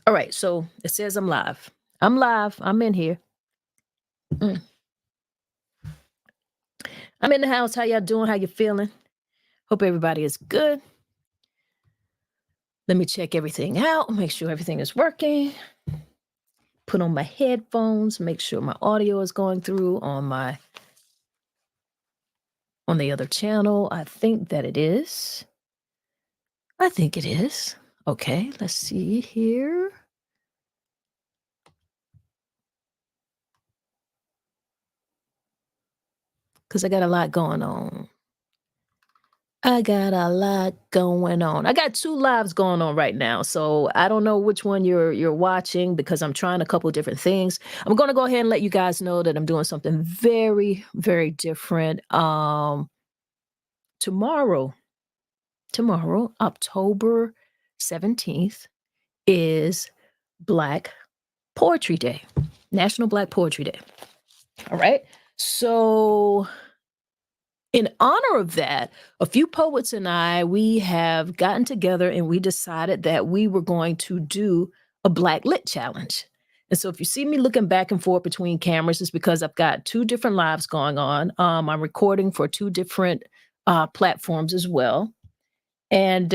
All right, so it says I'm live. I'm live. I'm in here. Mm. I'm in the house. How y'all doing? How you feeling? Hope everybody is good. Let me check everything out, make sure everything is working. Put on my headphones, make sure my audio is going through on the other channel. I think that it is. I think it is. Okay, let's see here. Because I got a lot going on. I got a lot going on. I got 2 lives going on right now, so I don't know which one you're watching because I'm trying a couple different things. I'm gonna go ahead and let you guys know that I'm doing something very, very different. Tomorrow, October 17th, is Black Poetry Day, National Black Poetry Day. All right. So in honor of that, a few poets and we have gotten together and we decided that we were going to do a Black Lit Challenge. And so if you see me looking back and forth between cameras, it's because I've got 2 different lives going on. I'm recording for 2 different platforms as well. And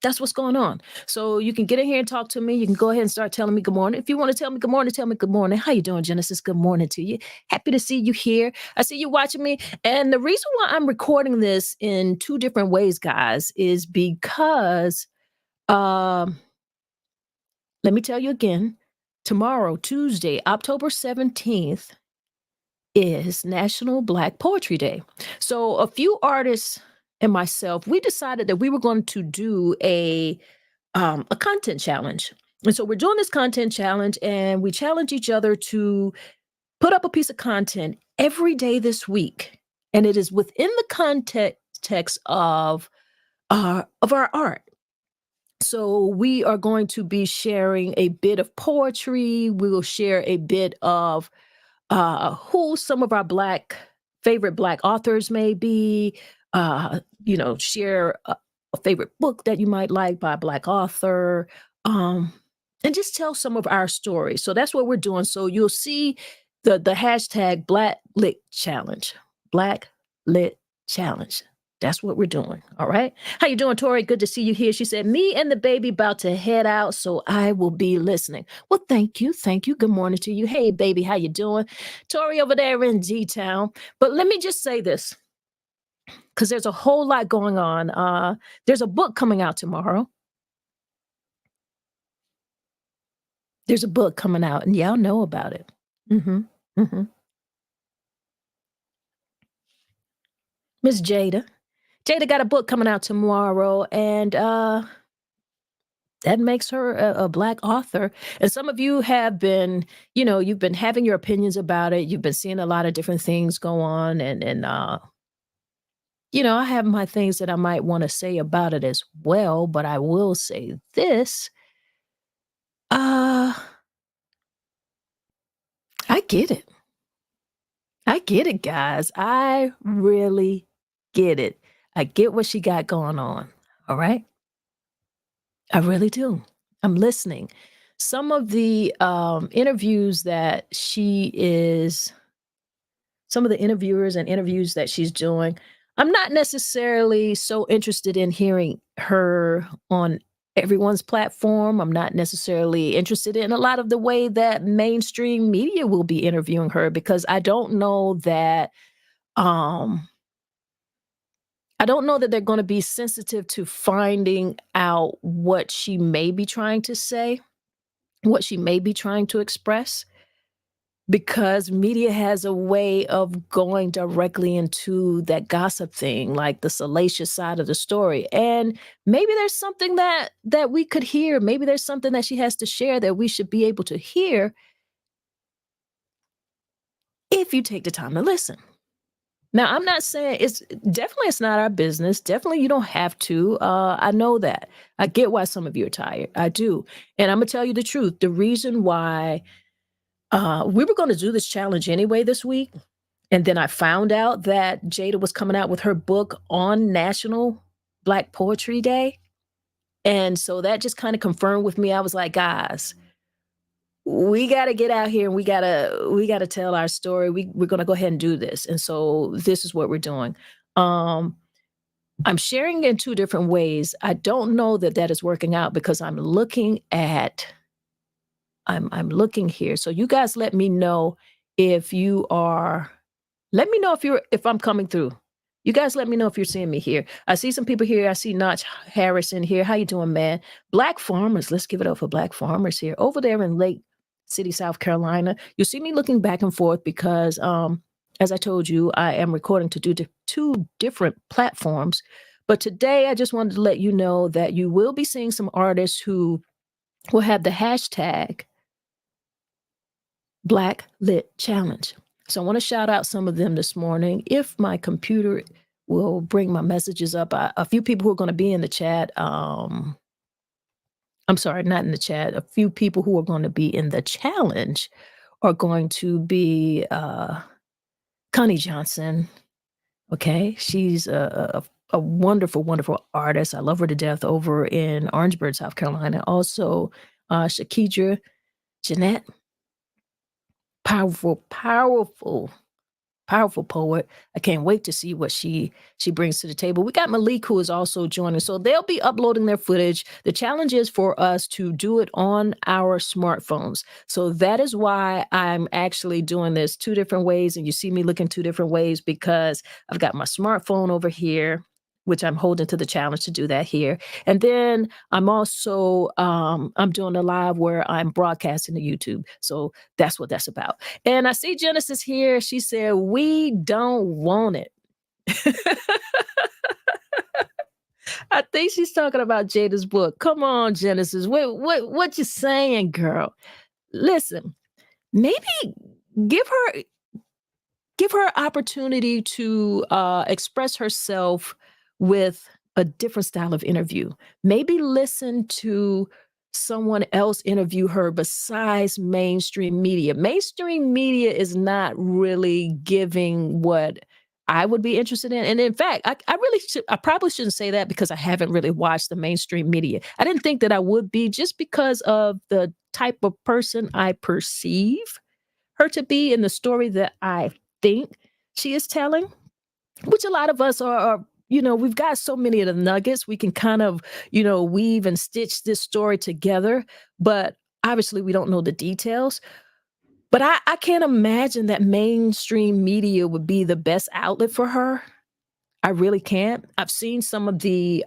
that's what's going on. So you can get in here and talk to me. You can go ahead and start telling me good morning. If you want to tell me good morning, tell me good morning. How you doing, Genesis? Good morning to you. Happy to see you here. I see you watching me. And the reason why I'm recording this in 2 different ways, guys, is because let me tell you again, tomorrow, Tuesday, October 17th, is National Black Poetry Day. So a few artists and myself, we decided that we were going to do a content challenge. And so we're doing this content challenge and we challenge each other to put up a piece of content every day this week. And it is within the context of our art. So we are going to be sharing a bit of poetry. We will share a bit of who some of our favorite Black authors may be, share a favorite book that you might like by a Black author, and just tell some of our stories. So that's what we're doing. So you'll see the hashtag Black Lit Challenge, Black Lit Challenge. That's what we're doing. All right. How you doing, Tori? Good to see you here. She said, me and the baby about to head out, so I will be listening. Well, thank you. Thank you. Good morning to you. Hey, baby, how you doing? Tori over there in G-Town. But let me just say this, because there's a whole lot going on. There's a book coming out tomorrow. There's a book coming out, and y'all know about it. Mm-hmm. Mm-hmm. Miss Jada. Jada got a book coming out tomorrow, and that makes her a Black author. And some of you have been, you've been having your opinions about it. You've been seeing a lot of different things go on. And I have my things that I might want to say about it as well. But I will say this. I get it. I get it, guys. I really get it. I get what she got going on. All right. I really do. I'm listening. Some of the interviews that some of the interviewers and interviews that she's doing, I'm not necessarily so interested in hearing her on everyone's platform. I'm not necessarily interested in a lot of the way that mainstream media will be interviewing her because I don't know that they're going to be sensitive to finding out what she may be trying to say, what she may be trying to express, because media has a way of going directly into that gossip thing, like the salacious side of the story. And maybe there's something that we could hear. Maybe there's something that she has to share that we should be able to hear if you take the time to listen. Now, I'm not saying it's not our business. Definitely, you don't have to. I know that. I get why some of you are tired. I do. And I'm going to tell you the truth. The reason why we were going to do this challenge anyway this week, and then I found out that Jada was coming out with her book on National Black Poetry Day. And so that just kind of confirmed with me. I was like, guys, we got to get out here and we got to tell our story. We're going to go ahead and do this. And so this is what we're doing. Um, I'm sharing in two different ways. I don't know that that is working out because I'm looking here. So you guys let me know if you are let me know if I'm coming through. You guys let me know if you're seeing me here. I see some people here. I see Notch Harrison here. How you doing, man? Black farmers. Let's give it up for black farmers here. Over there in Lake City, South Carolina. You see me looking back and forth because as I told you, I am recording to do two different platforms. But today I just wanted to let you know that you will be seeing some artists who will have the hashtag Black Lit Challenge. So I want to shout out some of them this morning. If my computer will bring my messages up, a few people who are going to be in the chat. I'm sorry, not in the chat. A few people who are going to be in the challenge are going to be Connie Johnson. Okay, she's a wonderful, wonderful artist. I love her to death over in Orangeburg, South Carolina. Also, Shakidra Jeanette. Powerful, powerful, powerful poet. I can't wait to see what she brings to the table. We got Malik who is also joining. So they'll be uploading their footage. The challenge is for us to do it on our smartphones. So that is why I'm actually doing this two different ways. And you see me looking two different ways because I've got my smartphone over here, which I'm holding to the challenge to do that here. And then I'm also I'm doing a live where I'm broadcasting to YouTube. So that's what that's about. And I see Genesis here. She said, "We don't want it." I think she's talking about Jada's book. Come on, Genesis. What you saying, girl? Listen, maybe give her opportunity to express herself with a different style of interview. Maybe listen to someone else interview her besides mainstream media. Mainstream media is not really giving what I would be interested in. And in fact, I probably shouldn't say that because I haven't really watched the mainstream media. I didn't think that I would be just because of the type of person I perceive her to be in the story that I think she is telling, which a lot of us are, we've got so many of the nuggets. We can kind of, weave and stitch this story together, but obviously we don't know the details. But I can't imagine that mainstream media would be the best outlet for her. I really can't. I've seen some of the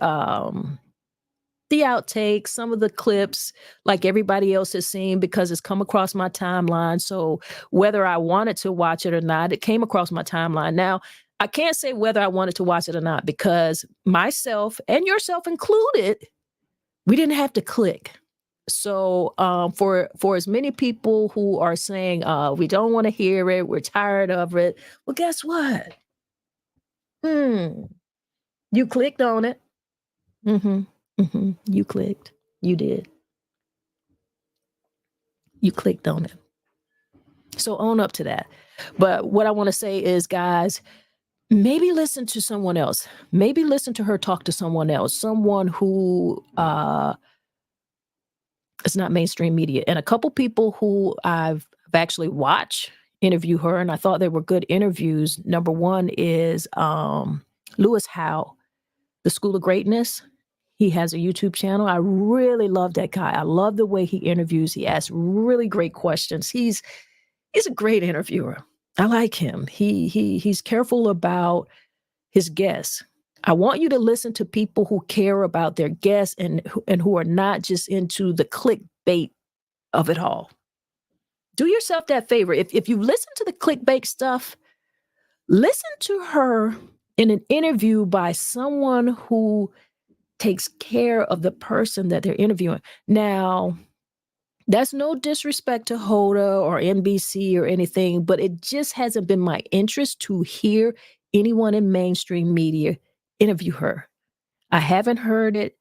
outtakes, some of the clips, like everybody else has seen, because it's come across my timeline. So whether I wanted to watch it or not, it came across my timeline. Now, I can't say whether I wanted to watch it or not because myself and yourself included, we didn't have to click. So for as many people who are saying we don't want to hear it, we're tired of it. Well, guess what? You clicked on it. You clicked. You did. You clicked on it. So own up to that. But what I want to say is, guys, maybe listen to someone else. Maybe listen to her talk to someone else, someone who is not mainstream media. And a couple people who I've actually watched interview her, and I thought they were good interviews. Number one is Lewis Howe, The School of Greatness. He has a YouTube channel. I really love that guy. I love the way he interviews. He asks really great questions. He's a great interviewer. I like him. He's careful about his guests. I want you to listen to people who care about their guests and who are not just into the clickbait of it all. Do yourself that favor. If you listen to the clickbait stuff, listen to her in an interview by someone who takes care of the person that they're interviewing. Now, that's no disrespect to Hoda or NBC or anything, but it just hasn't been my interest to hear anyone in mainstream media interview her. I haven't heard it.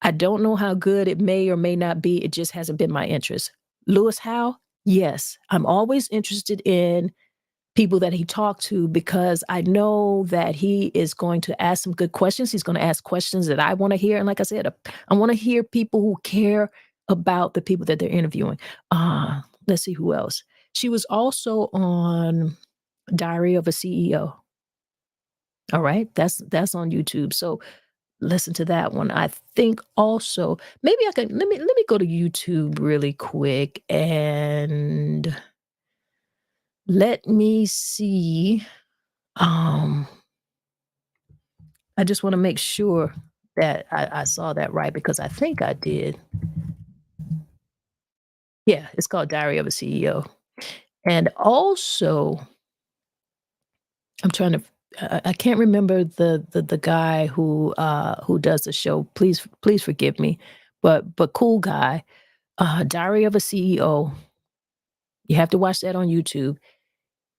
I don't know how good it may or may not be. It just hasn't been my interest. Lewis Howe, yes, I'm always interested in people that he talked to, because I know that he is going to ask some good questions. He's going to ask questions that I want to hear. And like I said, I want to hear people who care about the people that they're interviewing. Let's see who else. She was also on Diary of a CEO. All right. That's on YouTube. So listen to that one. I think also maybe I can let me go to YouTube really quick and let me see. Um I just want to make sure that I saw that right because I think I did. Yeah, it's called Diary of a CEO. And also, I'm trying to I can't remember the guy who does the show. Please forgive me. But cool guy. Diary of a CEO. You have to watch that on YouTube.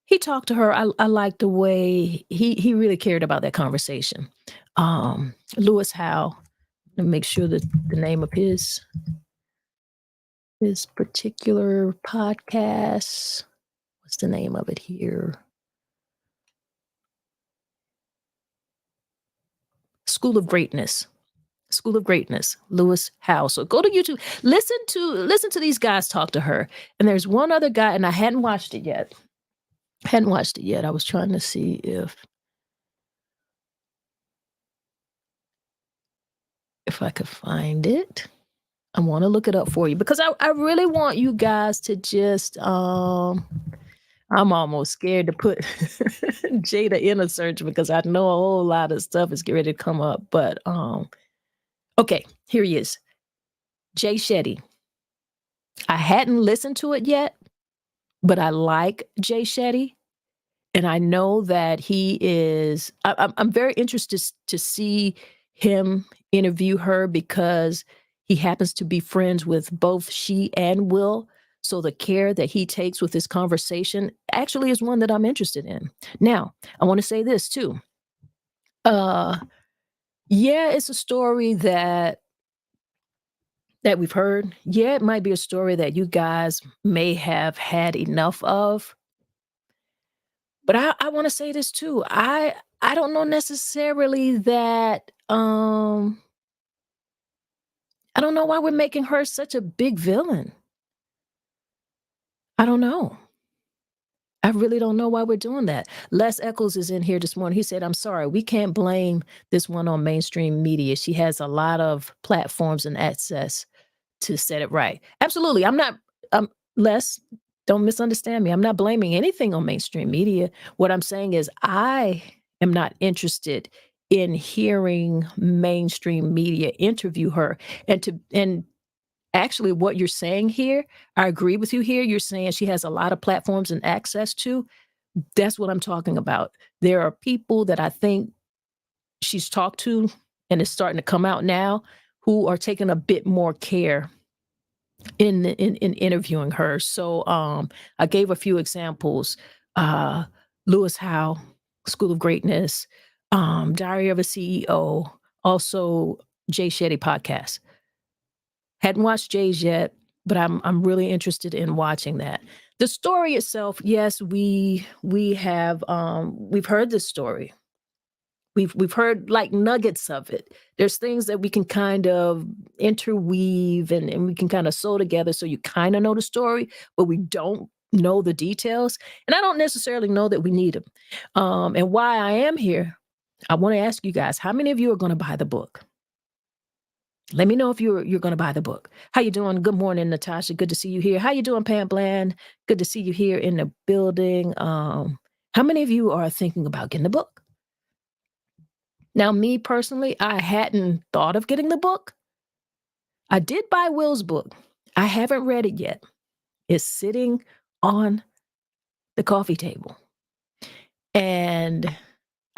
He talked to her. I like the way he really cared about that conversation. Lewis Howe. Let me make sure that the name of his particular podcast. What's the name of it here? School of Greatness. School of Greatness, Lewis Howe. So go to YouTube, listen to these guys talk to her. And there's one other guy, and I hadn't watched it yet. Hadn't watched it yet. I was trying to see if I could find it. I want to look it up for you because I really want you guys to just I'm almost scared to put Jada in a search because I know a whole lot of stuff is getting ready to come up. But okay, here he is. Jay Shetty. I hadn't listened to it yet, but I like Jay Shetty. And I know that he is, I'm very interested to see him interview her because he happens to be friends with both she and Will. So the care that he takes with this conversation actually is one that I'm interested in. Now, I want to say this too. Uh, yeah, it's a story that we've heard. Yeah, it might be a story that you guys may have had enough of. But I want to say this too. I don't know necessarily that I don't know why we're making her such a big villain. I don't know. I really don't know why we're doing that. Les Eccles is in here this morning. He said, I'm sorry, we can't blame this one on mainstream media. She has a lot of platforms and access to set it right. Absolutely. I'm not Les, don't misunderstand me. I'm not blaming anything on mainstream media. What I'm saying is I am not interested in hearing mainstream media interview her and actually what you're saying here, I agree with you here. You're saying she has a lot of platforms and access to. That's what I'm talking about. There are people that I think she's talked to and it's starting to come out now who are taking a bit more care in interviewing her. So I gave a few examples. Uh Lewis Howe, School of Greatness, Diary of a CEO, also Jay Shetty podcast. Hadn't watched Jay's yet, but I'm really interested in watching that. The story itself, yes, we have we've heard this story. We've heard like nuggets of it. There's things that we can kind of interweave and we can kind of sew together so you kind of know the story, but we don't know the details. And I don't necessarily know that we need them. And why I am here, I want to ask you guys, how many of you are going to buy the book? Let me know if you're going to buy the book. How you doing? Good morning, Natasha. Good to see you here. How you doing, Pam Bland? Good to see you here in the building. How many of you are thinking about getting the book? Now, me personally, I hadn't thought of getting the book. I did buy Will's book. I haven't read it yet. It's sitting on the coffee table. And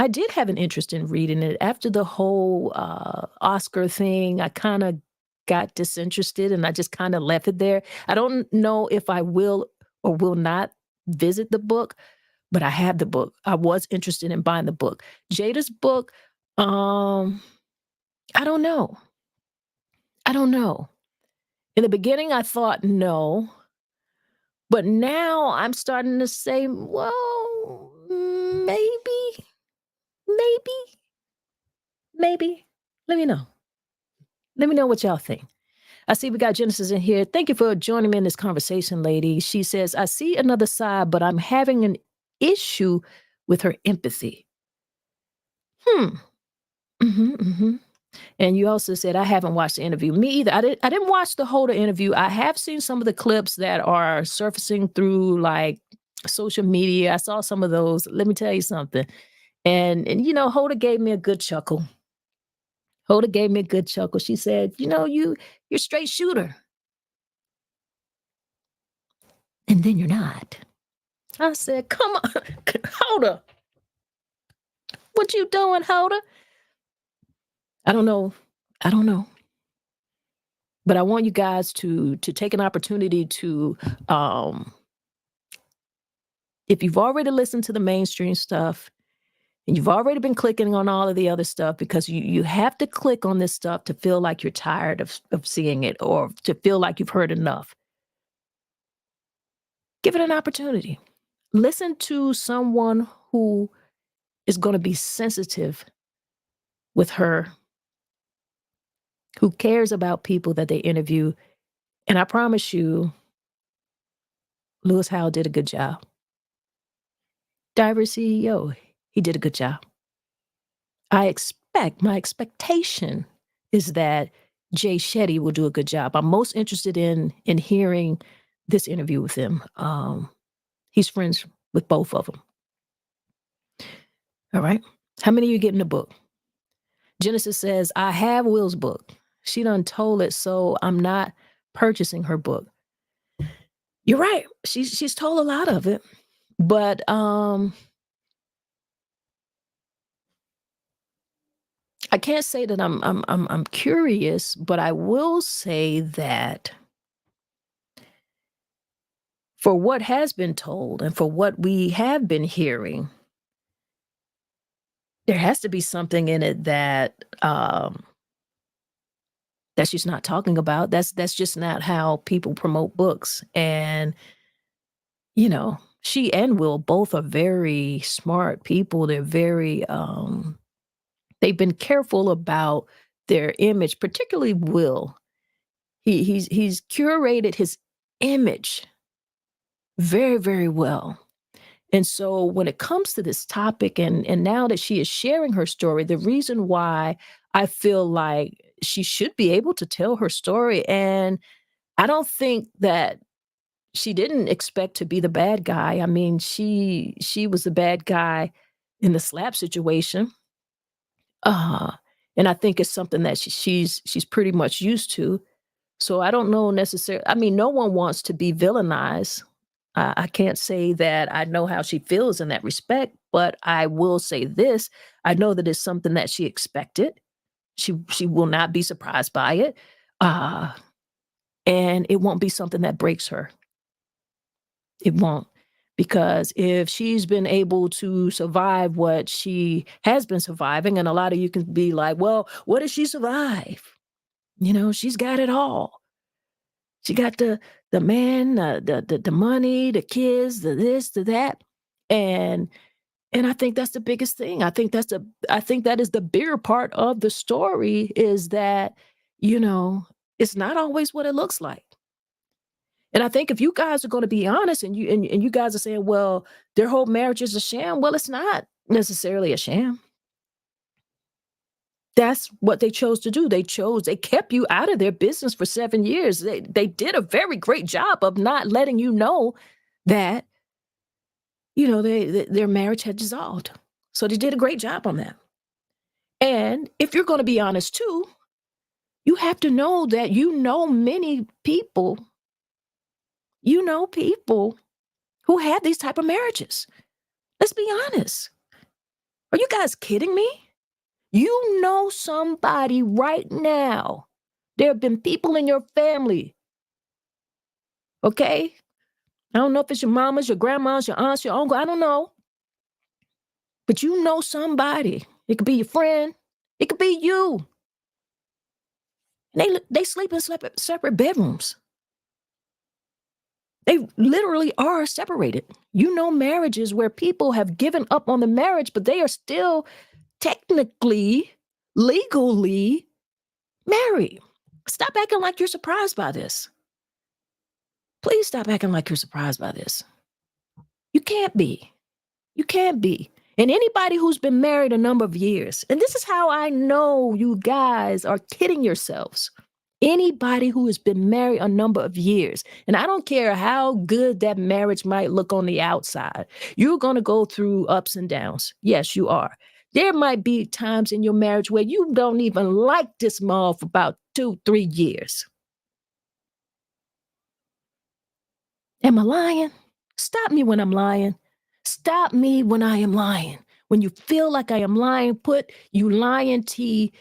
I did have an interest in reading it. After the whole Oscar thing, I kind of got disinterested and I just kind of left it there. I don't know if I will or will not visit the book, but I have the book. I was interested in buying the book. Jada's book, I don't know. I don't know. In the beginning, I thought no, but now I'm starting to say, well, Maybe. Let me know. Let me know what y'all think. I see we got Genesis in here. Thank you for joining me in this conversation, lady. She says, I see another side, but I'm having an issue with her empathy. Hmm. Mm-hmm. And you also said, I haven't watched the interview. Me either. I didn't watch the whole interview. I have seen some of the clips that are surfacing through like social media. I saw some of those. Let me tell you something. And you know, Hoda gave me a good chuckle. Hoda gave me a good chuckle. She said, you know, you're a straight shooter. And then you're not. I said, come on, Hoda. What you doing, Hoda? I don't know. I don't know. But I want you guys to take an opportunity to if you've already listened to the mainstream stuff and you've already been clicking on all of the other stuff because you have to click on this stuff to feel like you're tired of seeing it or to feel like you've heard enough. Give it an opportunity. Listen to someone who is going to be sensitive with her, who cares about people that they interview. And I promise you, Lewis Howell did a good job. Diver CEO, he did a good job. My expectation is that Jay Shetty will do a good job. I'm most interested in hearing this interview with him. He's friends with both of them. All right. How many of you getting the book? Genesis says, I have Will's book. She done told it, so I'm not purchasing her book. You're right. She's told a lot of it. But I can't say that I'm curious, but I will say that for what has been told and for what we have been hearing, there has to be something in it that she's not talking about. That's just not how people promote books. And you know, she and Will both are very smart people. They're very they've been careful about their image, particularly Will. He's curated his image very, very well. And so when it comes to this topic and now that she is sharing her story, the reason why I feel like she should be able to tell her story, and I don't think that she didn't expect to be the bad guy. I mean, she was the bad guy in the slap situation. Uh, and I think it's something that she's pretty much used to. So I don't know necessarily. I mean, no one wants to be villainized. I can't say that I know how she feels in that respect, but I will say this: I know that it's something that she expected. She will not be surprised by it, uh, and it won't be something that breaks her. It won't. Because if she's been able to survive what she has been surviving, and a lot of you can be like, well, what did she survive? You know, she's got it all. She got the man, the money, the kids, the this, the that. And and I think that's the biggest thing. I think that is the bigger part of the story is that, you know, it's not always what it looks like. And I think if you guys are going to be honest and you guys are saying, well, their whole marriage is a sham, well, it's not necessarily a sham. That's what they chose to do. They kept you out of their business for 7 years. They did a very great job of not letting you know that, you know, their marriage had dissolved. So they did a great job on that. And if you're going to be honest too, you have to know that you know people who had these type of marriages. Let's be honest. Are you guys kidding me? You know somebody right now. There have been people in your family, okay? I don't know if it's your mamas, your grandmas, your aunts, your uncle, I don't know. But you know somebody. It could be your friend. It could be you. And they sleep in separate bedrooms. They literally are separated. You know marriages where people have given up on the marriage, but they are still technically legally married. Stop acting like you're surprised by this. Please stop acting like you're surprised by this. You can't be. You can't be. And anybody who's been married a number of years, and this is how I know you guys are kidding yourselves. Anybody who has been married a number of years, and I don't care how good that marriage might look on the outside, you're going to go through ups and downs. Yes, you are. There might be times in your marriage where you don't even like this man for about 2, 3 years. Am I lying? Stop me when I'm lying. Stop me when I am lying. When you feel like I am lying, put "you lying T"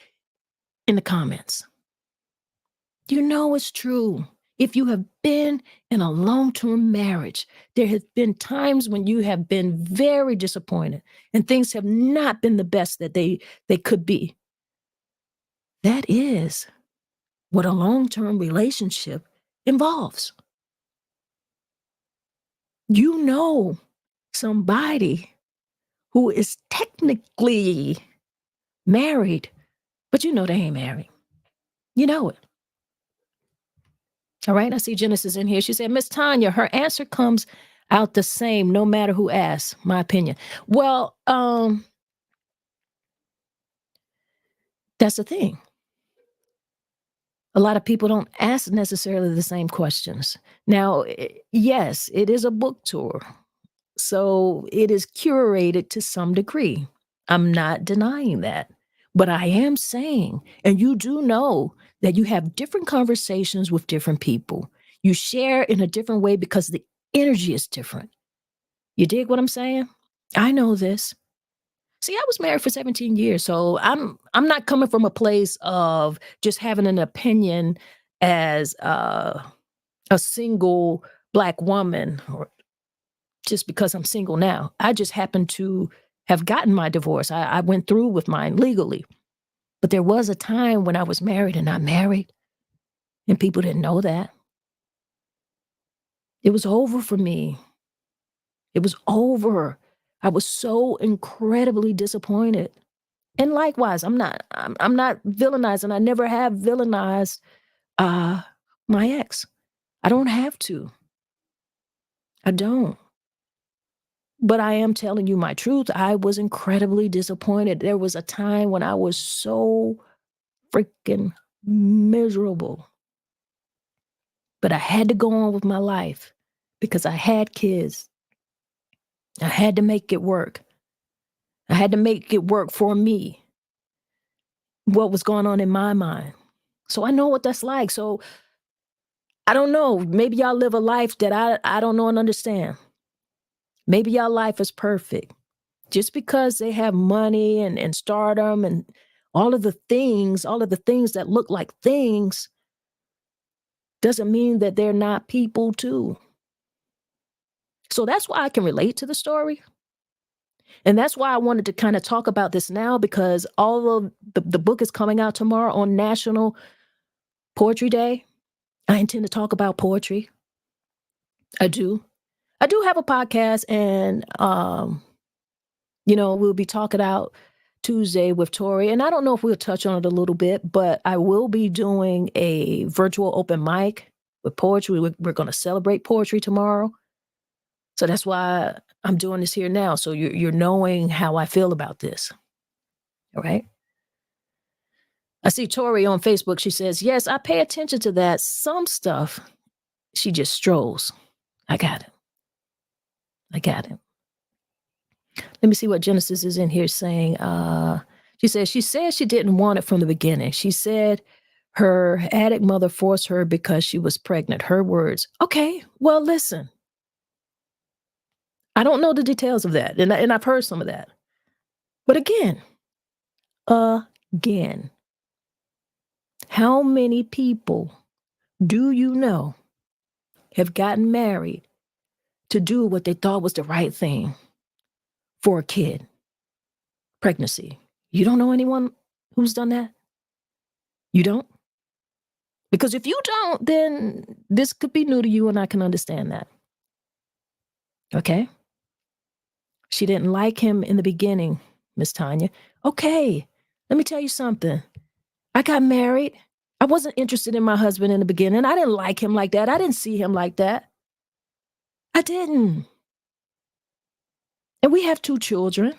in the comments. You know it's true. If you have been in a long-term marriage, there have been times when you have been very disappointed and things have not been the best that they could be. That is what a long-term relationship involves. You know somebody who is technically married, but you know they ain't married. You know it. All right. I see Genesis in here. She said, Miss Tanya, her answer comes out the same no matter who asks, my opinion. Well, that's the thing. A lot of people don't ask necessarily the same questions. Now, yes, it is a book tour. So it is curated to some degree. I'm not denying that. But I am saying, and you do know that you have different conversations with different people. You share in a different way because the energy is different. You dig what I'm saying? I know this. See, I was married for 17 years, so I'm not coming from a place of just having an opinion as a single Black woman or just because I'm single now. I just happen to have gotten my divorce. I went through with mine legally. But there was a time when I was married and not married, and people didn't know that. It was over for me. It was over. I was so incredibly disappointed. And likewise, I'm not villainizing. I never have villainized uh my ex. I don't have to. I don't. But I am telling you my truth. I was incredibly disappointed. There was a time when I was so freaking miserable. But I had to go on with my life because I had kids. I had to make it work. I had to make it work for me, what was going on in my mind. So I know what that's like. So I don't know. Maybe y'all live a life that I don't know and understand. Maybe y'all life is perfect. Just because they have money and stardom and all of the things that look like things doesn't mean that they're not people too. So that's why I can relate to the story. And that's why I wanted to kind of talk about this now because although the book is coming out tomorrow on National Poetry Day, I intend to talk about poetry. I do. I do have a podcast and we'll be talking out Tuesday with Tori. And I don't know if we'll touch on it a little bit, but I will be doing a virtual open mic with poetry. We're going to celebrate poetry tomorrow. So that's why I'm doing this here now. So you're knowing how I feel about this. All right. I see Tori on Facebook. She says, yes, I pay attention to that. Some stuff, she just strolls. I got it. Let me see what Genesis is in here saying. She said she didn't want it from the beginning. She said her addict mother forced her because she was pregnant. Her words. Okay, well, listen. I don't know the details of that, and I've heard some of that. But again, how many people do you know have gotten married to do what they thought was the right thing for a kid? Pregnancy. You don't know anyone who's done that? You don't? Because if you don't, then this could be new to you and I can understand that. Okay? She didn't like him in the beginning, Miss Tanya. Okay. Let me tell you something. I got married. I wasn't interested in my husband in the beginning. I didn't like him like that. I didn't see him like that. I didn't. And we have 2 children.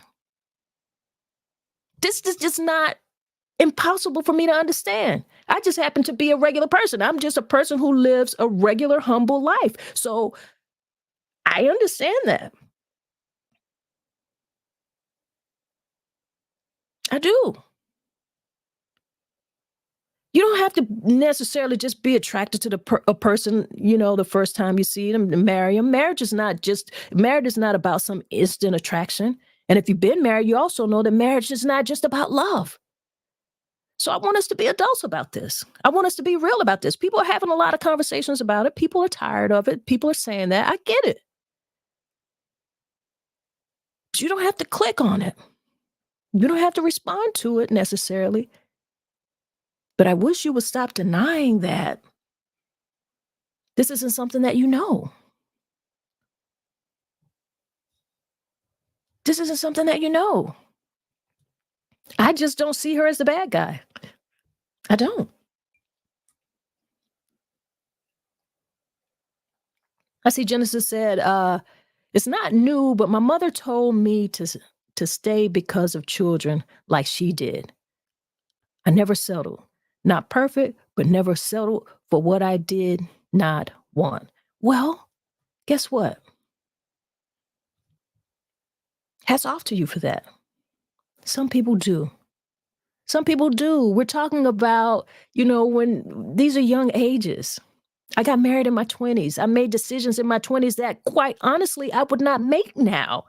This is just not impossible for me to understand. I just happen to be a regular person. I'm just a person who lives a regular, humble life. So I understand that. I do. You don't have to necessarily just be attracted to a person, the first time you see them and marry them. Marriage is not about some instant attraction. And if you've been married, you also know that marriage is not just about love. So I want us to be adults about this. I want us to be real about this. People are having a lot of conversations about it. People are tired of it. People are saying that. I get it. But you don't have to click on it. You don't have to respond to it necessarily. But I wish you would stop denying that this isn't something that you know. This isn't something that you know. I just don't see her as the bad guy. I don't. I see Genesis said, it's not new, but my mother told me to stay because of children like she did. I never settled. Not perfect, but never settled for what I did not want. Well, guess what? Hats off to you for that. Some people do. Some people do. We're talking about, when these are young ages. I got married in my 20s. I made decisions in my 20s that, quite honestly, I would not make now.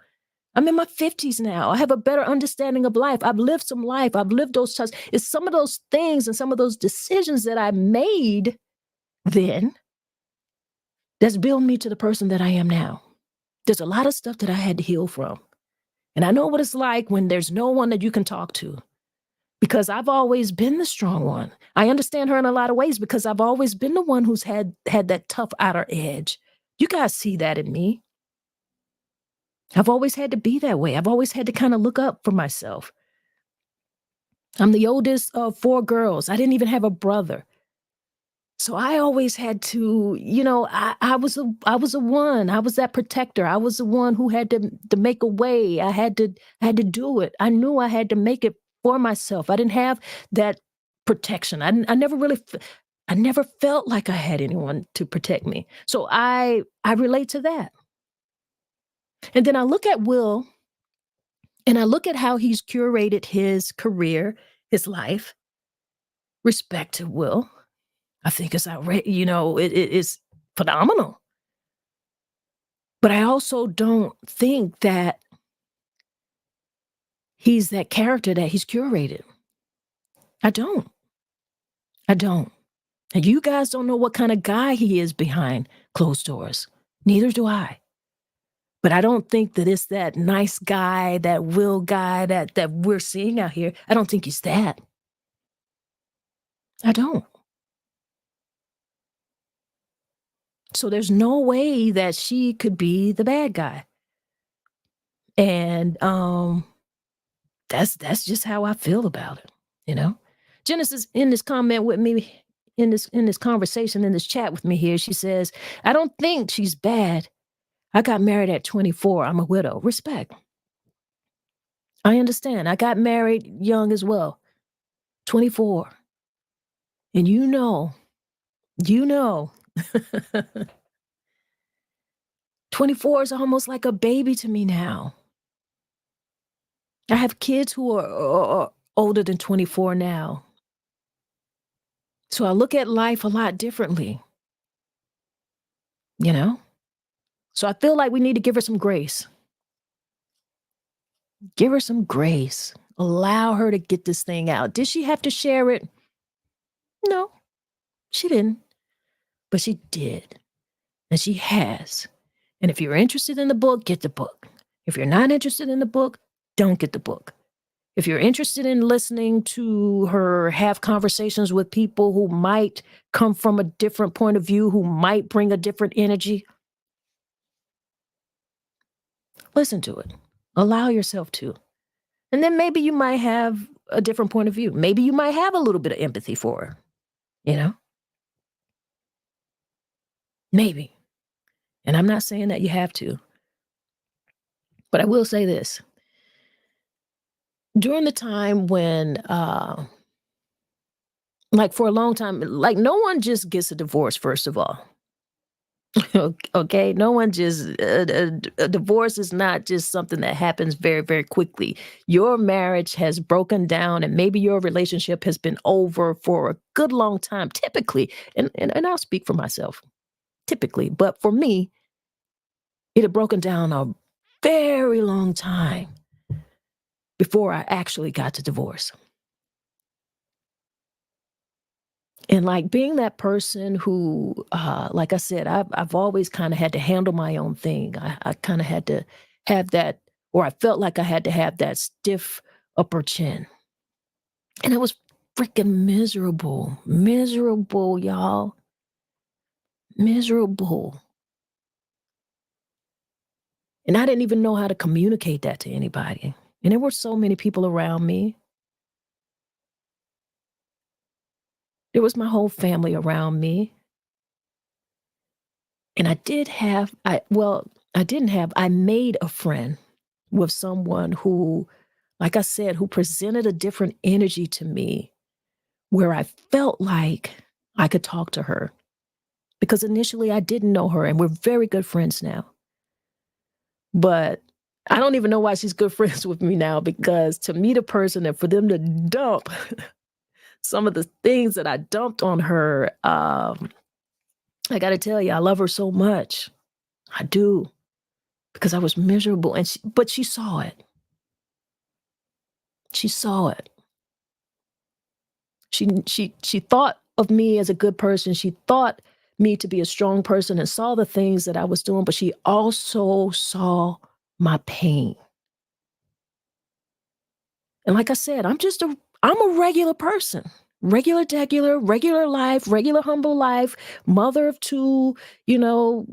I'm in my 50s now. I have a better understanding of life. I've lived some life. I've lived those times. It's some of those things and some of those decisions that I made then that's built me to the person that I am now. There's a lot of stuff that I had to heal from. And I know what it's like when there's no one that you can talk to, because I've always been the strong one. I understand her in a lot of ways because I've always been the one who's had that tough outer edge. You guys see that in me. I've always had to be that way. I've always had to kind of look up for myself. I'm the oldest of 4 girls. I didn't even have a brother. So I always had to, I was a one. I was that protector. I was the one who had to make a way. I had to do it. I knew I had to make it for myself. I didn't have that protection. I never really I never felt like I had anyone to protect me. So I relate to that. And then I look at Will, and I look at how he's curated his career, his life. Respect to Will. I think it's outrageous. It's phenomenal. But I also don't think that he's that character that he's curated. I don't. I don't. And you guys don't know what kind of guy he is behind closed doors. Neither do I. But I don't think that it's that nice guy, that Will guy that we're seeing out here. I don't think he's that. I don't. So there's no way that she could be the bad guy. And that's just how I feel about it. Genesis in this comment with me, in this conversation, in this chat with me here, she says, I don't think she's bad. I got married at 24. I'm a widow. Respect. I understand. I got married young as well. 24. And you know, 24 is almost like a baby to me now. I have kids who are older than 24 now. So I look at life a lot differently. So I feel like we need to give her some grace. Give her some grace. Allow her to get this thing out. Did she have to share it? No, she didn't. But she did. And she has. And if you're interested in the book, get the book. If you're not interested in the book, don't get the book. If you're interested in listening to her have conversations with people who might come from a different point of view, who might bring a different energy, listen to it. Allow yourself to. And then maybe you might have a different point of view. Maybe you might have a little bit of empathy for her, you know? Maybe. And I'm not saying that you have to, but I will say this. During the time when, like for a long time, like no one just gets a divorce, first of all. Okay, no one just a divorce is not just something that happens very, very quickly. Your marriage has broken down, and maybe your relationship has been over for a good long time. Typically, and I'll speak for myself. Typically, but for me, it had broken down a very long time before I actually got to divorce. And like being that person who, like I said, I've always kind of had to handle my own thing. I kind of had to have that, or I felt like I had to have that stiff upper chin. And I was freaking miserable, y'all. Miserable. And I didn't even know how to communicate that to anybody. And there were so many people around me. There was my whole family around me. And I made a friend with someone who, like I said, who presented a different energy to me where I felt like I could talk to her. Because initially I didn't know her and we're very good friends now. But I don't even know why she's good friends with me now, because to meet a person and for them to dump some of the things that I dumped on her, I got to tell you, I love her so much. I do, because I was miserable, but she saw it. She saw it. She thought of me as a good person. She thought me to be a strong person and saw the things that I was doing, but she also saw my pain. And like I said, I'm a regular person. Regular, degular, regular life, regular, humble life, mother of two, you know,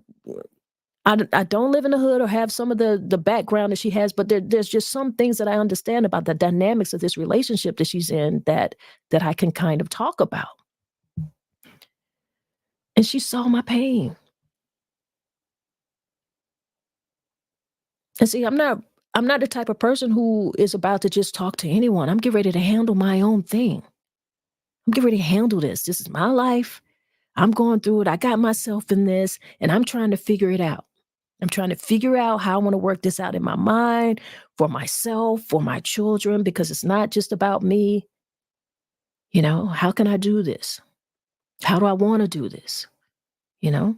I don't live in the hood or have some of the background that she has, but there's just some things that I understand about the dynamics of this relationship that she's in that I can kind of talk about. And she saw my pain. And see, I'm not the type of person who is about to just talk to anyone. I'm getting ready to handle my own thing. I'm getting ready to handle this. This is my life. I'm going through it. I got myself in this, and I'm trying to figure it out. I'm trying to figure out how I want to work this out in my mind, for myself, for my children, because it's not just about me. You know, how can I do this? How do I want to do this? You know?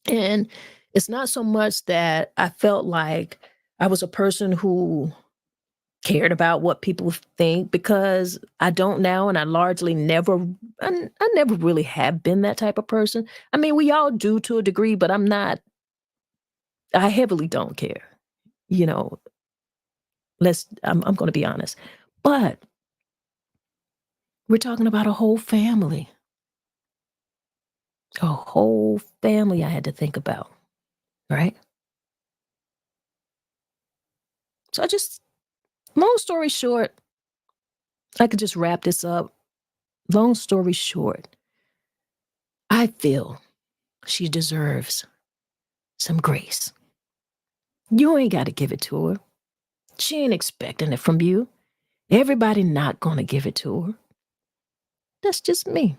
And it's not so much that I felt like I was a person who cared about what people think, because I don't now, and I largely I never really have been that type of person. I mean, we all do to a degree, but I heavily don't care. You know, I'm going to be honest. But we're talking about a whole family. A whole family I had to think about, right? So long story short, I could just wrap this up. Long story short, I feel she deserves some grace. You ain't got to give it to her. She ain't expecting it from you. Everybody not going to give it to her. That's just me.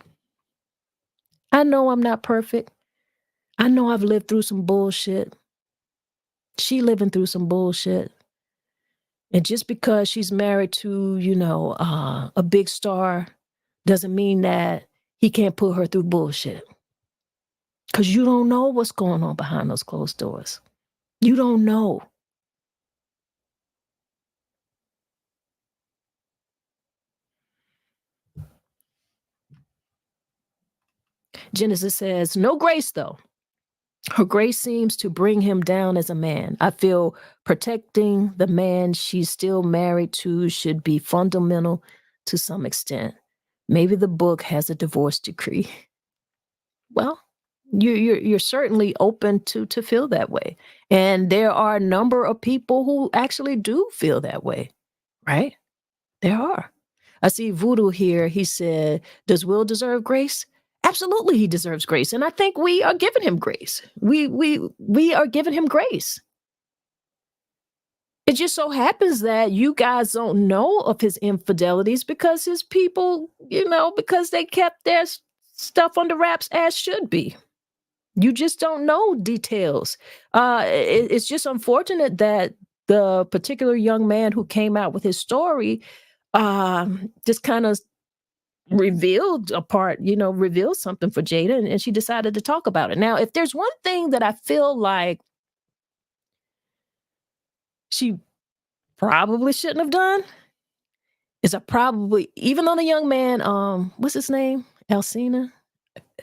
I know I'm not perfect. I know I've lived through some bullshit. She living through some bullshit. And just because she's married to, a big star doesn't mean that he can't put her through bullshit. Because you don't know what's going on behind those closed doors. You don't know. Genesis says, no grace though. Her grace seems to bring him down as a man. I feel protecting the man she's still married to should be fundamental to some extent. Maybe the book has a divorce decree. Well, you're certainly open to feel that way. And there are a number of people who actually do feel that way, right? There are. I see Voodoo here. He said, does Will deserve grace? Absolutely, he deserves grace. And I think we are giving him grace. We are giving him grace. It just so happens that you guys don't know of his infidelities because his people, because they kept their stuff under wraps as should be. You just don't know details. It's just unfortunate that the particular young man who came out with his story just kind of revealed something for Jada, and she decided to talk about it. Now, if there's one thing that I feel like she probably shouldn't have done, is even though the young man, what's his name? Alcina?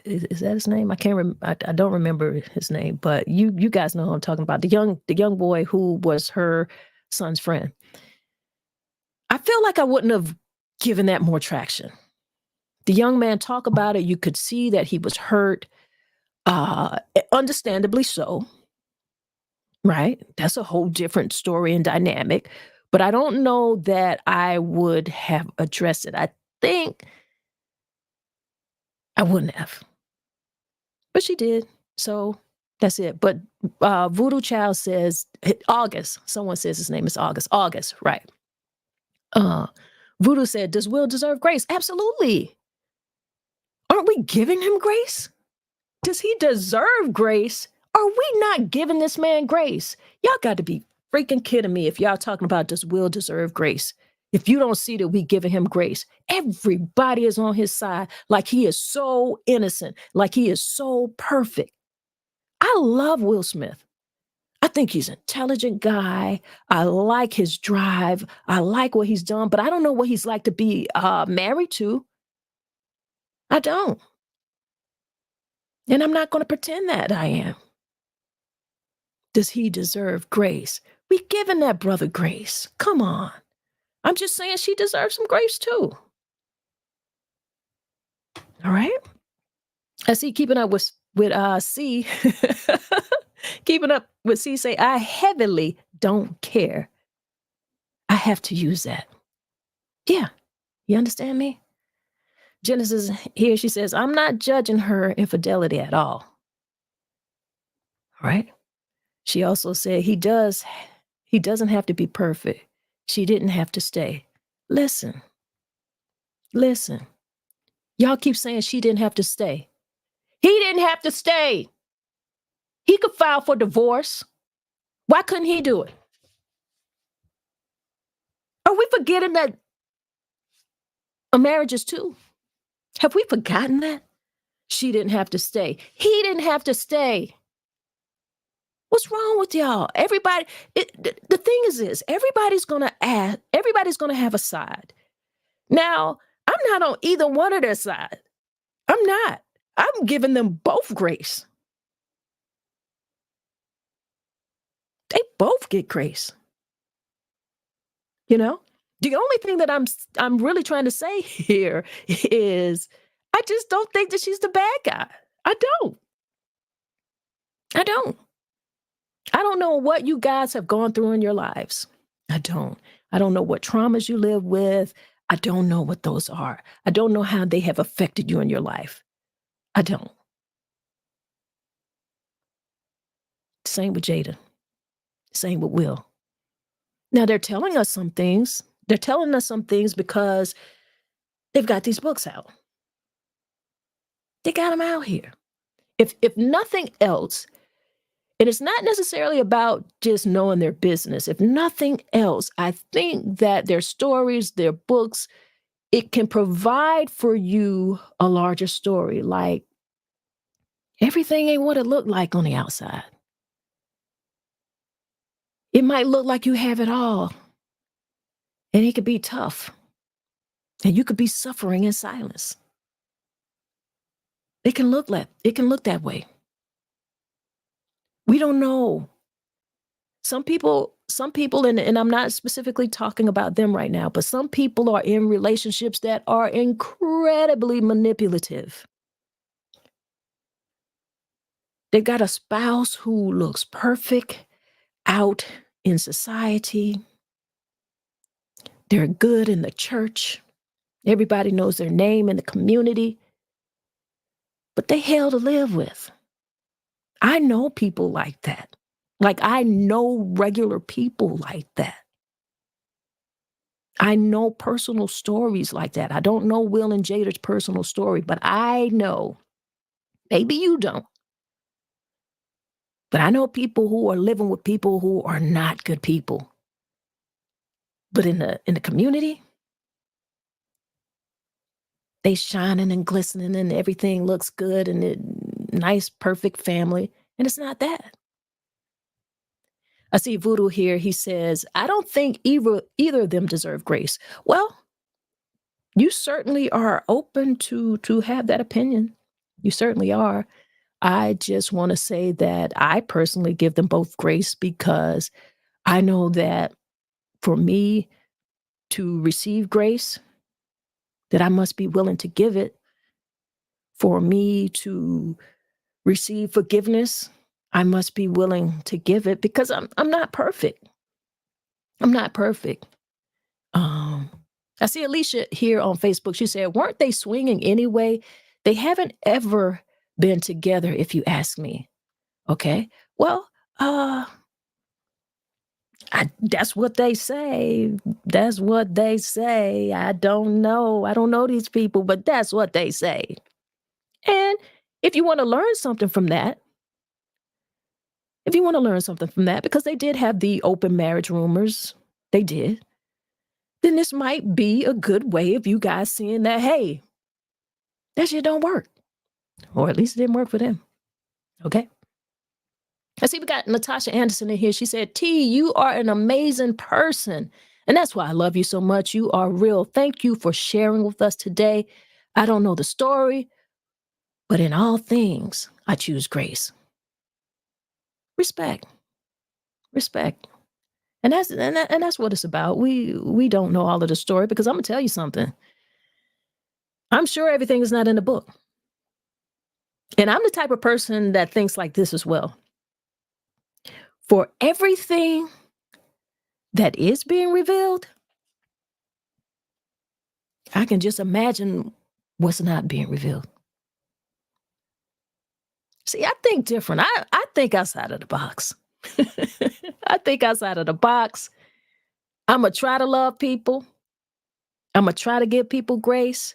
Is that his name? I can't I don't remember his name, but you guys know who I'm talking about. The young boy who was her son's friend. I feel like I wouldn't have given that more traction. The young man talked about it. You could see that he was hurt, understandably so, right? That's a whole different story and dynamic. But I don't know that I would have addressed it. I think I wouldn't have. But she did. So that's it. But Voodoo Child says, August. Someone says his name is August. August, right. Voodoo said, does Will deserve grace? Absolutely. Aren't we giving him grace? Does he deserve grace? Are we not giving this man grace? Y'all got to be freaking kidding me if y'all talking about does Will deserve grace. If you don't see that we giving him grace, everybody is on his side like he is so innocent, like he is so perfect. I love Will Smith. I think he's an intelligent guy. I like his drive. I like what he's done, but I don't know what he's like to be married to. I don't. And I'm not going to pretend that I am. Does he deserve grace? We giving that brother grace. Come on. I'm just saying she deserves some grace too. All right. I see keeping up with C. Keeping up with C say, I heavily don't care. I have to use that. Yeah. You understand me? Genesis here, she says, I'm not judging her infidelity at all. All right. She also said he doesn't have to be perfect. She didn't have to stay. Listen. Y'all keep saying she didn't have to stay. He didn't have to stay. He could file for divorce. Why couldn't he do it? Are we forgetting that a marriage is two? Have we forgotten that? She didn't have to stay. He didn't have to stay. What's wrong with y'all? Everybody, the thing is this, everybody's going to have a side. Now, I'm not on either one of their side. I'm not. I'm giving them both grace. They both get grace. You know? The only thing that I'm really trying to say here is I just don't think that she's the bad guy. I don't. I don't know what you guys have gone through in your lives. I don't know what traumas you live with. I don't know what those are. I don't know how they have affected you in your life. I don't. Same with Jada. Same with Will. Now they're telling us some things. They're telling us some things because they've got these books out. They got them out here. If nothing else, and it's not necessarily about just knowing their business. If nothing else, I think that their stories, their books, it can provide for you a larger story. Like everything ain't what it looked like on the outside. It might look like you have it all, and it could be tough, and you could be suffering in silence. It can look that way. We don't know. Some people, and I'm not specifically talking about them right now, but some people are in relationships that are incredibly manipulative. They've got a spouse who looks perfect out in society. They're good in the church. Everybody knows their name in the community, but they hell to live with. I know people like that. Like, I know regular people like that. I know personal stories like that. I don't know Will and Jada's personal story, but I know, maybe you don't, but I know people who are living with people who are not good people. But in the community, they shining and glistening and everything looks good and it nice, perfect family. And it's not that. I see Voodoo here. He says, I don't think either of them deserve grace. Well, you certainly are open to have that opinion. You certainly are. I just want to say that I personally give them both grace because I know that for me to receive grace, that I must be willing to give it. For me to receive forgiveness, I must be willing to give it because I'm not perfect. I'm not perfect. Um, I see Alicia here on Facebook. She said, weren't they swinging anyway? They haven't ever been together, if you ask me. Okay. Well, that's what they say. That's what they say. I don't know. I don't know these people, but that's what they say. And if you want to learn something from that, because they did have the open marriage rumors, they did, then this might be a good way of you guys seeing that, hey, that shit don't work. Or at least it didn't work for them. Okay. I see we got Natasha Anderson in here. She said, T, you are an amazing person. And that's why I love you so much. You are real. Thank you for sharing with us today. I don't know the story, but in all things, I choose grace. Respect. Respect. And that's what it's about. We don't know all of the story because I'm gonna tell you something. I'm sure everything is not in the book. And I'm the type of person that thinks like this as well. For everything that is being revealed, I can just imagine what's not being revealed. See, I think different. I think outside of the box. I think outside of the box. I'm going to try to love people. I'm going to try to give people grace.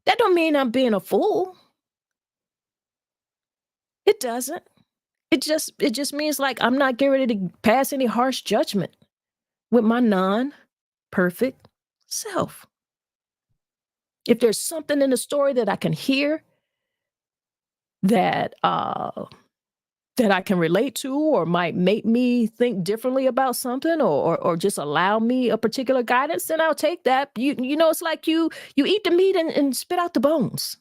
That don't mean I'm being a fool. It doesn't. It just means like I'm not getting ready to pass any harsh judgment with my non-perfect self. If there's something in the story that I can hear that that I can relate to or might make me think differently about something or just allow me a particular guidance, then I'll take that. You know, it's like you eat the meat and spit out the bones.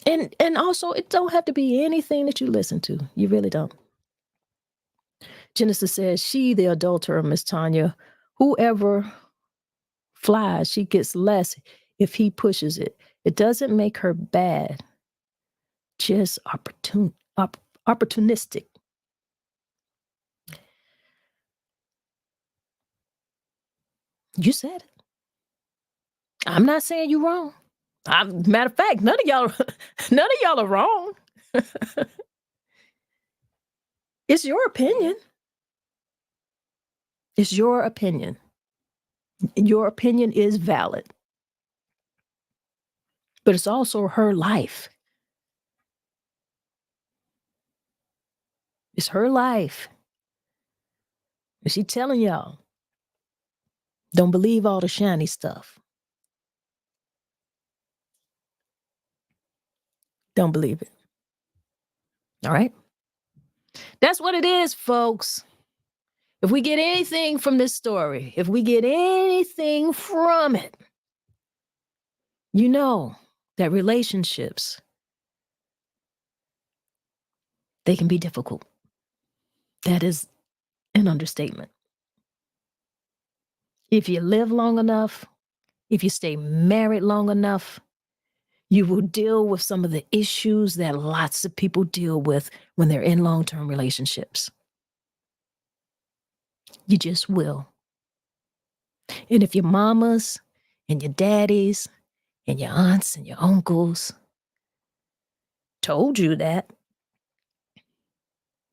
And also it don't have to be anything that you listen to. You really don't. Genesis says, she the adulterer, Miss Tanya, whoever flies, she gets less if he pushes it. It doesn't make her bad, just opportunistic. You said it. I'm not saying you're wrong. Matter of fact, none of y'all are wrong. It's your opinion. It's your opinion. Your opinion is valid. But it's also her life. It's her life. And she's telling y'all, don't believe all the shiny stuff. Don't believe it. All right? That's what it is, folks. If we get anything from this story, if we get anything from it, you know that relationships, they can be difficult. That is an understatement. If you live long enough, if you stay married long enough, you will deal with some of the issues that lots of people deal with when they're in long-term relationships. You just will. And if your mamas and your daddies and your aunts and your uncles told you that,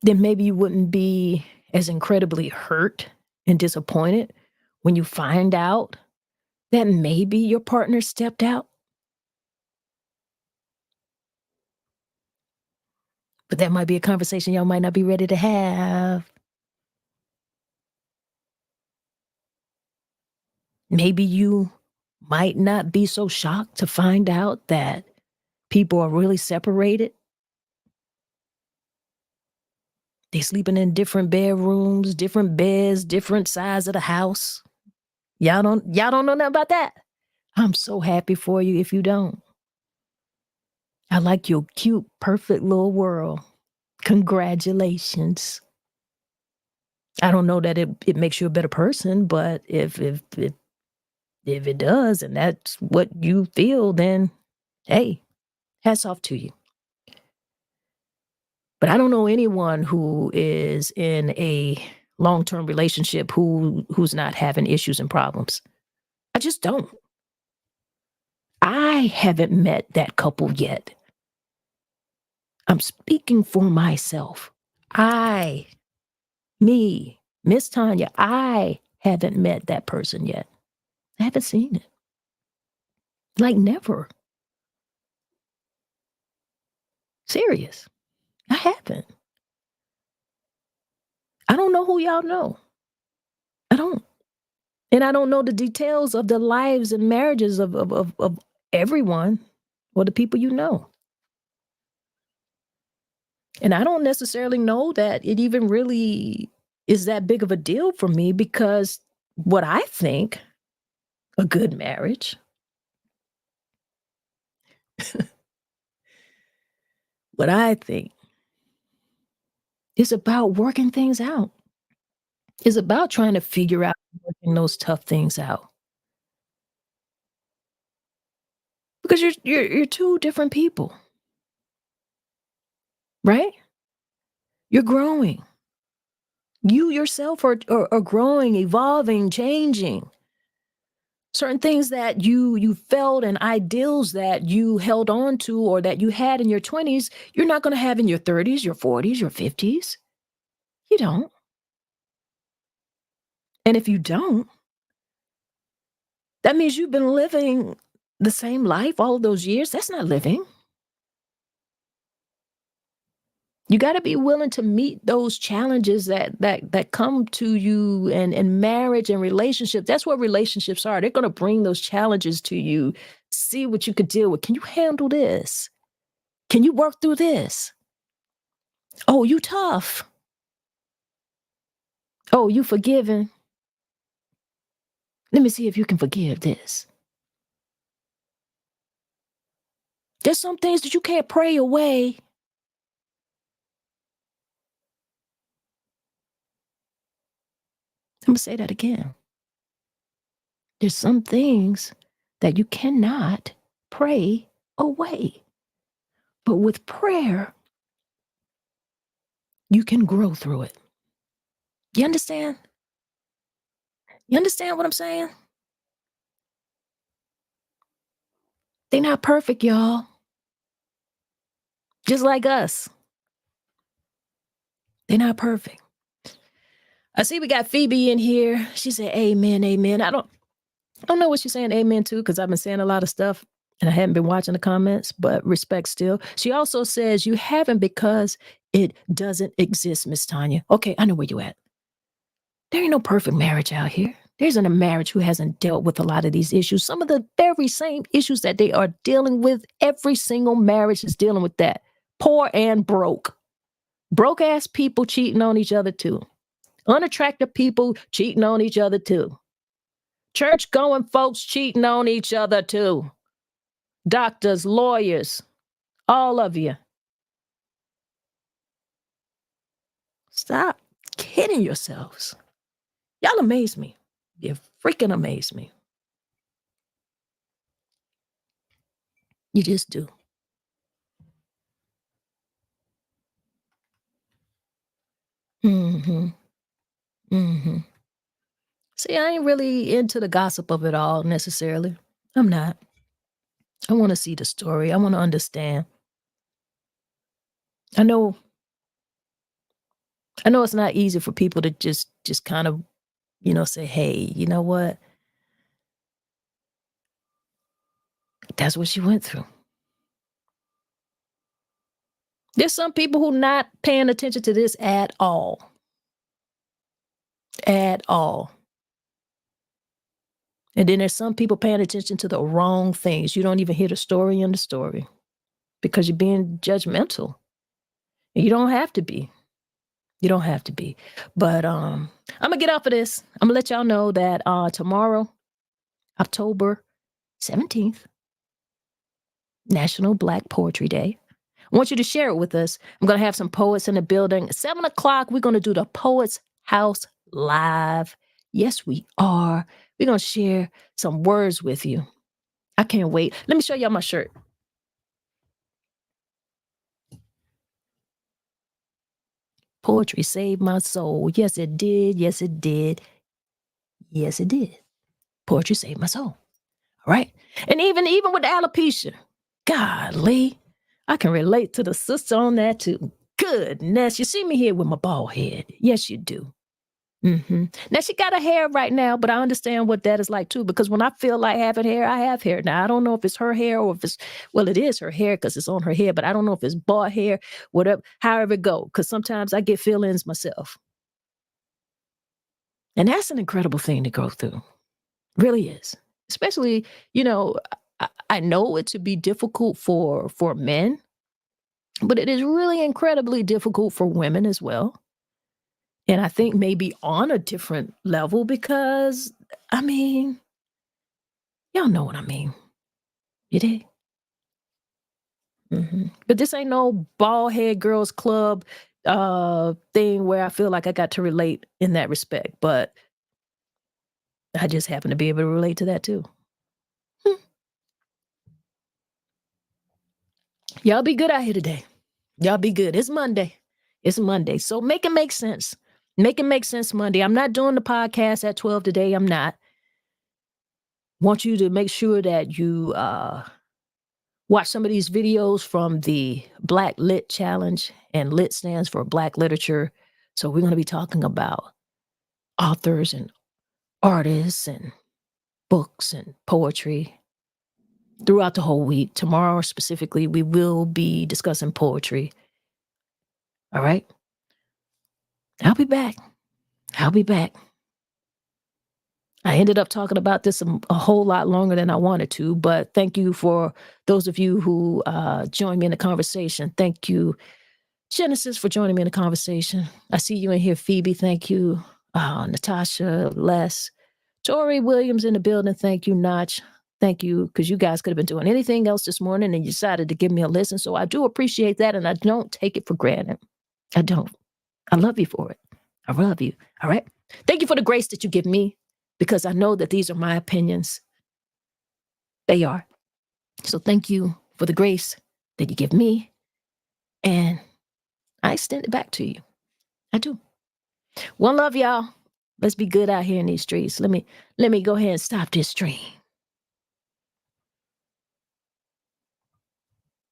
then maybe you wouldn't be as incredibly hurt and disappointed when you find out that maybe your partner stepped out. But that might be a conversation y'all might not be ready to have. Maybe you might not be so shocked to find out that people are really separated. They sleeping in different bedrooms, different beds, different sides of the house. Y'all don't know nothing about that. I'm so happy for you if you don't. I like your cute, perfect little world. Congratulations. I don't know that it makes you a better person, but if it does and that's what you feel, then hey, hats off to you. But I don't know anyone who is in a long-term relationship who's not having issues and problems. I just don't. I haven't met that couple yet. I'm speaking for myself. I, me, Miss Tanya, I haven't met that person yet. I haven't seen it. Like never. Serious. I haven't. I don't know who y'all know. I don't. And I don't know the details of the lives and marriages of everyone or the people you know. And I don't necessarily know that it even really is that big of a deal for me because what I think a good marriage, what I think is about working things out. Is about trying to figure out working those tough things out. Because you're two different people, right? You're growing. You yourself are growing, evolving, changing. Certain things that you felt and ideals that you held on to or that you had in your 20s, you're not going to have in your 30s, your 40s, your 50s. You don't. And if you don't, that means you've been living the same life all of those years. That's not living. You got to be willing to meet those challenges that come to you and marriage and relationships. That's what relationships are. They're going to bring those challenges to you. See what you could deal with. Can you handle this? Can you work through this? Oh, you tough. Oh, you forgiving. Let me see if you can forgive this. There's some things that you can't pray away. I'm going to say that again. There's some things that you cannot pray away. But with prayer, you can grow through it. You understand? You understand what I'm saying? They're not perfect, y'all. Just like us. They're not perfect. I see we got Phoebe in here. She said, amen, amen. I don't know what she's saying amen to because I've been saying a lot of stuff and I haven't been watching the comments, but respect still. She also says, you haven't because it doesn't exist, Miss Tanya. Okay, I know where you at. There ain't no perfect marriage out here. There isn't a marriage who hasn't dealt with a lot of these issues. Some of the very same issues that they are dealing with, every single marriage is dealing with that. Poor and broke. Broke ass people cheating on each other too. Unattractive people cheating on each other too. Church going folks cheating on each other too. Doctors, lawyers, all of you. Stop kidding yourselves. Y'all amaze me. You freaking amaze me. You just do. Mm-hmm. Mm-hmm. See, I ain't really into the gossip of it all necessarily. I'm not. I want to see the story. I want to understand. I know I know it's not easy for people to just kind of, say, "Hey, you know what? That's what she went through." There's some people who not paying attention to this at all. At all. And then there's some people paying attention to the wrong things. You don't even hear the story in the story because you're being judgmental. And you don't have to be. You don't have to be. But I'm gonna get off of this. I'm gonna let y'all know that tomorrow, October 17th, National Black Poetry Day. I want you to share it with us. I'm gonna have some poets in the building. 7 o'clock, we're gonna do the Poets House Live. Yes, we are. We're gonna share some words with you. I can't wait. Let me show y'all my shirt. Poetry saved my soul. Yes, it did. Yes, it did. Yes, it did. Poetry saved my soul. All right. And even with the alopecia, golly, I can relate to the sister on that too. Goodness, you see me here with my bald head. Yes, you do. Now she got her hair right now, but I understand what that is like too. Because when I feel like having hair, I have hair. Now I don't know if it's her hair or if it's it is her hair because it's on her head. But I don't know if it's bald hair, whatever, however it go. Because sometimes I get feelings myself, and that's an incredible thing to go through. Really is. Especially, I know it to be difficult for men, but it is really incredibly difficult for women as well. And I think maybe on a different level because, I mean, y'all know what I mean. You did. But this ain't no bald head girls club thing where I feel like I got to relate in that respect. But I just happen to be able to relate to that too. Y'all be good out here today. Y'all be good. It's Monday. It's Monday. So make it make sense. Make it make sense Monday. I'm not doing the podcast at 12 today. I'm not. Want you to make sure that you watch some of these videos from the Black Lit Challenge, and Lit stands for Black Literature. So we're going to be talking about authors and artists and books and poetry throughout the whole week. Tomorrow specifically, we will be discussing poetry. All right? I'll be back. I'll be back. I ended up talking about this a whole lot longer than I wanted to, but thank you for those of you who joined me in the conversation. Thank you, Genesis, for joining me in the conversation. I see you in here, Phoebe. Thank you. Natasha, Les, Tori Williams in the building. Thank you, Notch. Thank you, because you guys could have been doing anything else this morning and you decided to give me a listen. So I do appreciate that, and I don't take it for granted. I don't. I love you for it. I love you. All right? Thank you for the grace that you give me, because I know that these are my opinions. They are. So thank you for the grace that you give me, and I extend it back to you. I do. One love, y'all. Let's be good out here in these streets. Let me go ahead and stop this stream.